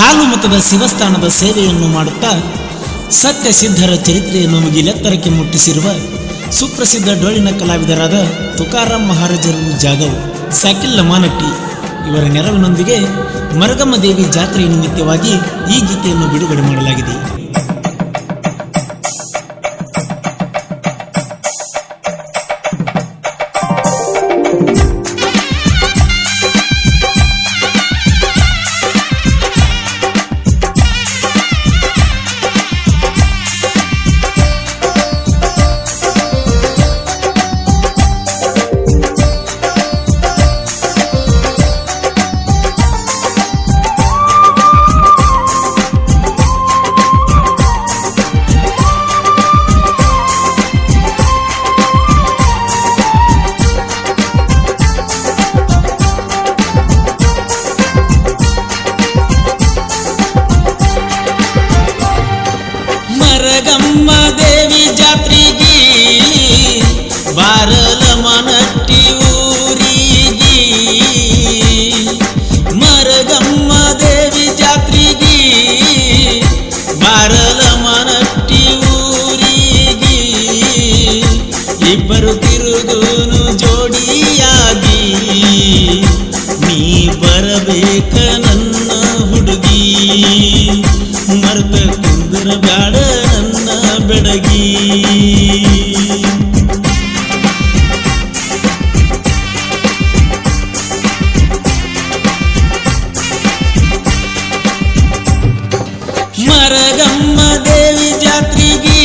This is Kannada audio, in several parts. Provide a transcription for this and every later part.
ಹಾಲು ಮತದ ಶಿವಸ್ಥಾನದ ಸೇವೆಯನ್ನು ಮಾಡುತ್ತಾ ಸತ್ಯ ಸಿದ್ಧರ ಚರಿತ್ರೆಯನ್ನು ಮುಗಿಲೆತ್ತರಕ್ಕೆ ಮುಟ್ಟಿಸಿರುವ ಸುಪ್ರಸಿದ್ಧ ಡೊಳ್ಳಿನ ಕಲಾವಿದರಾದ ತುಕಾರಾಮ್ ಮಹಾರಾಜರು ಜಾಧವ್, ಸಾಕಿಲ್ಲ ಮಾನಟ್ಟಿ ಇವರ ನೆರವಿನೊಂದಿಗೆ ಮರಗಮ್ಮ ದೇವಿ ಜಾತ್ರೆಯ ನಿಮಿತ್ತವಾಗಿ ಈ ಗೀತೆಯನ್ನು ಬಿಡುಗಡೆ ಮಾಡಲಾಗಿದೆ. ಮರಗಮ್ಮ ದೇವಿ ಜಾತ್ರೆಗೆ ಬಾರಲ ಮನಟ್ಟಿ ಊರಿಗೆ, ಮರಗಮ್ಮ ದೇವಿ ಜಾತ್ರೆಗೆ ಬಾರಲ ಮನಟ್ಟಿ ಊರಿಗೆ, ಇಬ್ಬರು ತಿರುಗುನು ಜೋಡಿಯಾಗಿ ನೀ ಬರಬೇಕ ನನ್ನ ಹುಡುಗಿ, ಮರ್ತ ಕುಂದರ ಬ್ಯಾಡ ನನ್ನ ಬೆಡಗಿ. ಮರಗಮ್ಮ ದೇವಿ ಜಾತ್ರೆಗೆ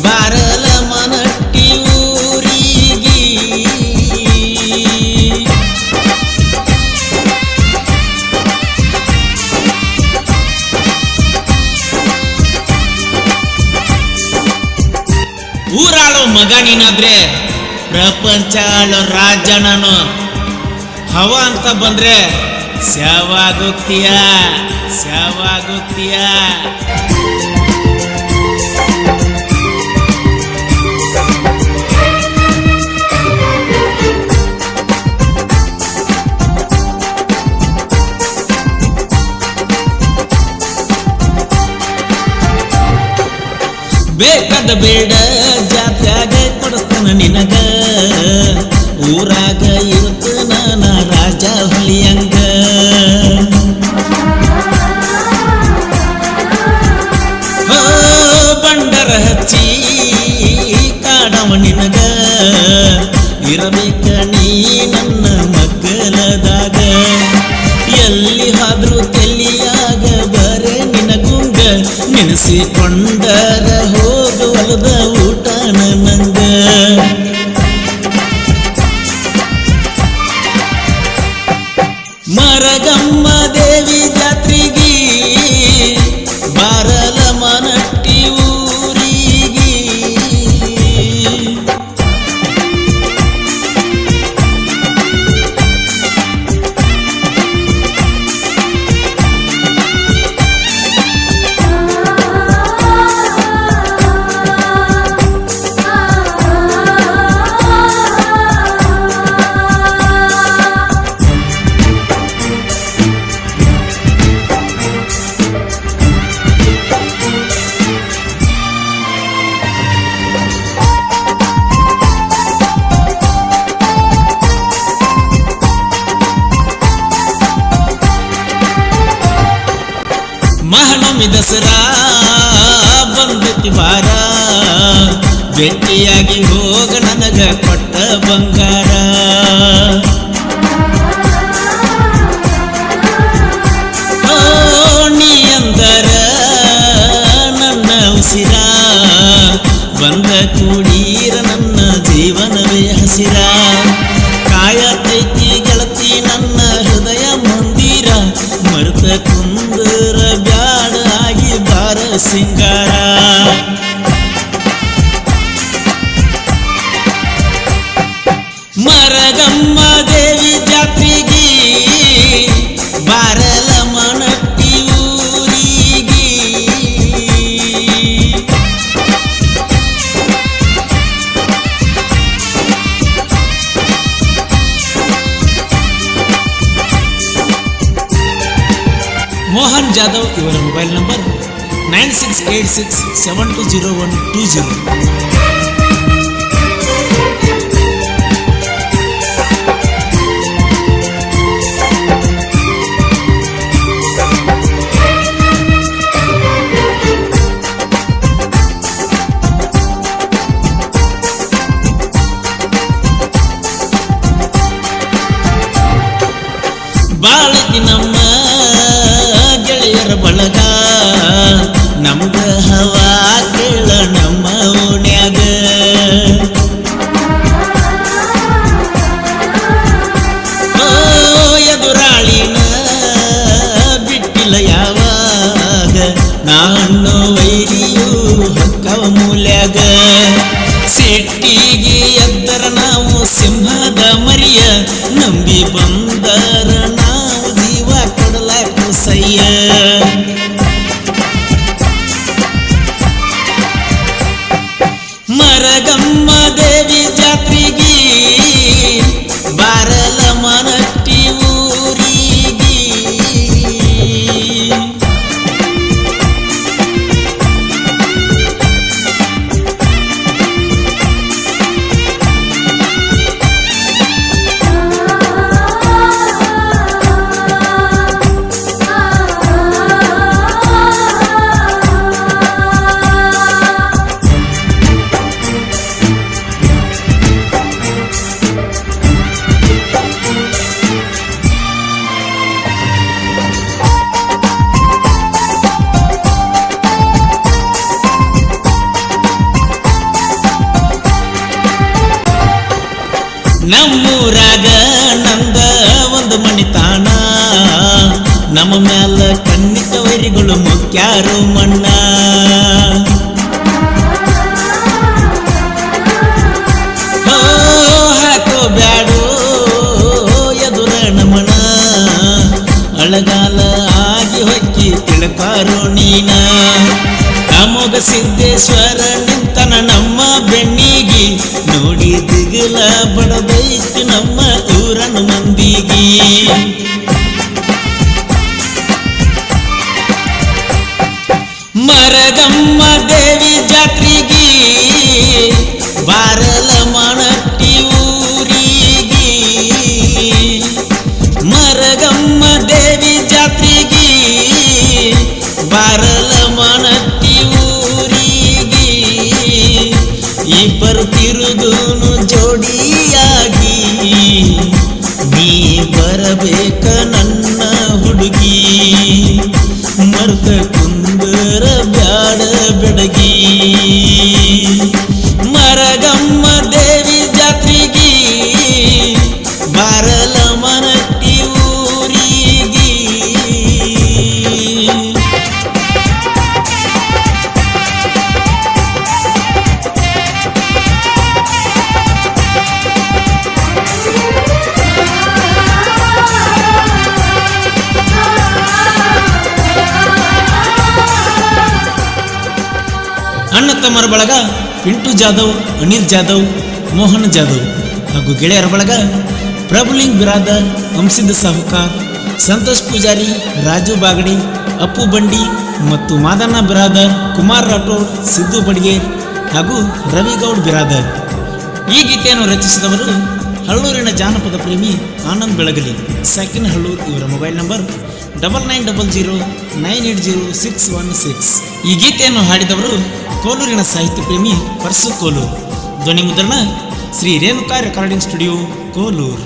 ಬಾರಲ ಮನಟ್ಟಿ ಊರಿಗೆ, ಊರಾಳೋ ಮಗ ನೀನಾದ್ರೆ ಪ್ರಪಂಚ ಆಳೋ ರಾಜ ನಾನು, ಹವ ಅಂತ ಬಂದ್ರೆ ಸ್ಯಾವಾಗುತ್ತೀಯ ಸ್ಯಾವಾಗುತ್ತೀಯ. ಬೇಕಾದ ಬೇಡ ಜಾತ್ಯಾಗ ಕೊಡಿಸ್ತಾನ ನಿನಗ, ಊರಾಗ ಇರುತ್ತ ನಾನ ರಾಜ ಹುಲಿಯಂಗ. ಬಂಡರ ಹಚ್ಚಿ ಕಾಡವ ನಿನಗ, ಇರಬೇಕ ನೀ ನನ್ನ ಮಗ್ಗಲದಾಗ, ಎಲ್ಲಿ ಹಾದ್ರು ತೆಲ್ಲಿಯಾಗ ಬರೆ ನಿನಗುಂಗ, ನೆನೆಸಿಕೊಂಡರ ಹೋಗುವಲದ ಊಟನ ನಂಗ. ಮರಗಮ್ಮ ದೇವಿ ಜಾತ್ರೆಗೆ ಬಾರಲ ಮನಟ್ಟಿ ಊರಿಗೆ, ಮಹಾನವಮಿ ದಸರಾ ಬಂದತಿ ಬಾರ, ಭೇಟಿಯಾಗಿ ಹೋಗ ನನಗ ಕೊಟ್ಟ ಬಂಗಾರ. ನೀ ಅಂದರ ನನ್ನ ಉಸಿರ, ಬಂದ ಕೂಡೀರ ನನ್ನ ಜೀವನವೇ ಹಸಿರ. ಕಾಯತೈತಿ ಗೆಳತಿ ನನ್ನ ಹೃದಯ ಮಂದಿರ, ಮರುತ ಕುಂದರ ಬ್ಯಾಡ ಆಗಿ ಬಾರ ಸಿಂಗಾರ. ಮರಗಮ್ಮ ದೇವಿ ಜಾತ್ರೆಗೆ ಬಾರಲ ಮನಟ್ಟಿ ಊರಿಗೆ, ಮೋಹನ್ ಜಾಧವ್ ಇವರ ಮೊಬೈಲ್ ನಂಬರ್ 9686720120. ಬಾಳಕಿ ನಮ್ಮ ಗೆಳೆಯರ ಬಳಗ ನಮ್ದ ಹವಾ ಕೇಳ ನಮ್ಮ ಓಣ್ಯಾಗ ಎದುರಾಳಿನ ಬಿಟ್ಟಿಲ್ಲ ಯಾವಾಗ ನಾನು ವೈರಿಯು ಹಕ್ಕವ ಮೂಲ್ಯಾಗ ಸಿಟ್ಟಿಗೆ ಎದ್ದರ ನಾವು ಸಿಂಹದ ಮರಿಯ ನಂಬಿ ಬಂದರ ನಾವು ಜೀವ ಕೊಡಲಾಕ ಸಯ್ಯ ಮರಗಮ್ಮ ದೇವಿ ಜಾತ್ರೆಗೆ ಬಾರಲ ಮನಟ್ಟಿ ಊರಿಗೆ ನಮ್ಮೂರಾಗ ನಂದ ಒಂದು ಮಣಿತಾಣ ನಮ್ಮ ಮ್ಯಾಲ ಕಣ್ಣಿಟ್ಟ ವೈರಿಗಳು ಮುಖ್ಯಾರು ಮಣ್ಣ ಹಾಕೋ ಬ್ಯಾಡೋ ಎದುರ ನಮಣ ಅಳಗಾಲ ಆಗಿ ಹೊಕ್ಕಿ ತಿಳ್ಕಾರೋ ನೀನ ಅಮೋಘ ಸಿದ್ದೇಶ್ವರ ನಿಂತನ ನಮ್ಮ ಬೆನ್ನಿಗೆ ನೋಡಿ ದಿಗಲ ಬಡದೈತಿ ನಮ್ಮ ಊರನ ಮಂದಿಗೆ ಮರಗಮ್ಮ ದೇವಿ ಜಾತ್ರೆಗೆ ಬಾರಲ ಮನಟ್ಟಿ ಊರಿಗೆ ಮರಗಮ್ಮ ದೇವಿ ಜಾತ್ರೆಗೆ ಬಾರಲ ಮನಟ್ಟಿ ಊರಿಗೆ ಇಬ್ಬರು ತಿರುಗುನು ಜೋಡಿಯಾಗಿ ನೀ ಬರಬೇಕ ನನ್ನ ಹುಡುಗಿ ಮರ್ತ ಕುಂದರ ಬ್ಯಾಡ ಬೆಡಗಿ ಮರಗಮ್ಮ ದೇವಿ ಜಾತ್ರೆಗೆ ಬಾರಲ ಮನಟ್ಟಿ ಊರಿಗೆ ಅಣ್ಣ ತಮ್ಮರ ಬಳಗ ಪಿಂಟು ಜಾಧವ್, ಅನಿಲ್ ಜಾಧವ್, ಮೋಹನ್ ಜಾಧವ್ ಹಾಗೂ ಗೆಳೆಯರ ಬಳಗ ಪ್ರಭುಲಿಂಗ್ ಬಿರಾದರ್, ಹಂಸಿಂದ ಸಾಹುಕಾರ್, ಸಂತೋಷ್ ಪೂಜಾರಿ, ರಾಜು ಬಾಗಡಿ, ಅಪ್ಪು ಬಂಡಿ ಮತ್ತು ಮಾದಣ್ಣ ಬಿರಾದರ್, ಕುಮಾರ್ ರಾಠೋಡ್, ಸಿದ್ದು ಬಡ್ಗೇರ್ ಹಾಗೂ ರವಿಗೌಡ್ ಬಿರಾದರ್. ಈ ಗೀತೆಯನ್ನು ರಚಿಸಿದವರು ಹಳ್ಳೂರಿನ ಜಾನಪದ ಪ್ರೇಮಿ ಆನಂದ್ ಬೆಳಗಲಿ, ಸಕಿನ್ ಹಳ್ಳೂರ್. ಇವರ ಮೊಬೈಲ್ ನಂಬರ್ 9900980616. ಈ ಗೀತೆಯನ್ನು ಹಾಡಿದವರು ಕೋಲೂರಿನ ಸಾಹಿತ್ಯ ಪ್ರೇಮಿ ಪರ್ಸು ಕೋಲೂರ್. ಧ್ವನಿ ಮುದ್ರಣ ಶ್ರೀ ರೇಣುಕಾ ರೆಕಾರ್ಡಿಂಗ್ ಸ್ಟುಡಿಯೋ, ಕೋಲೂರ್.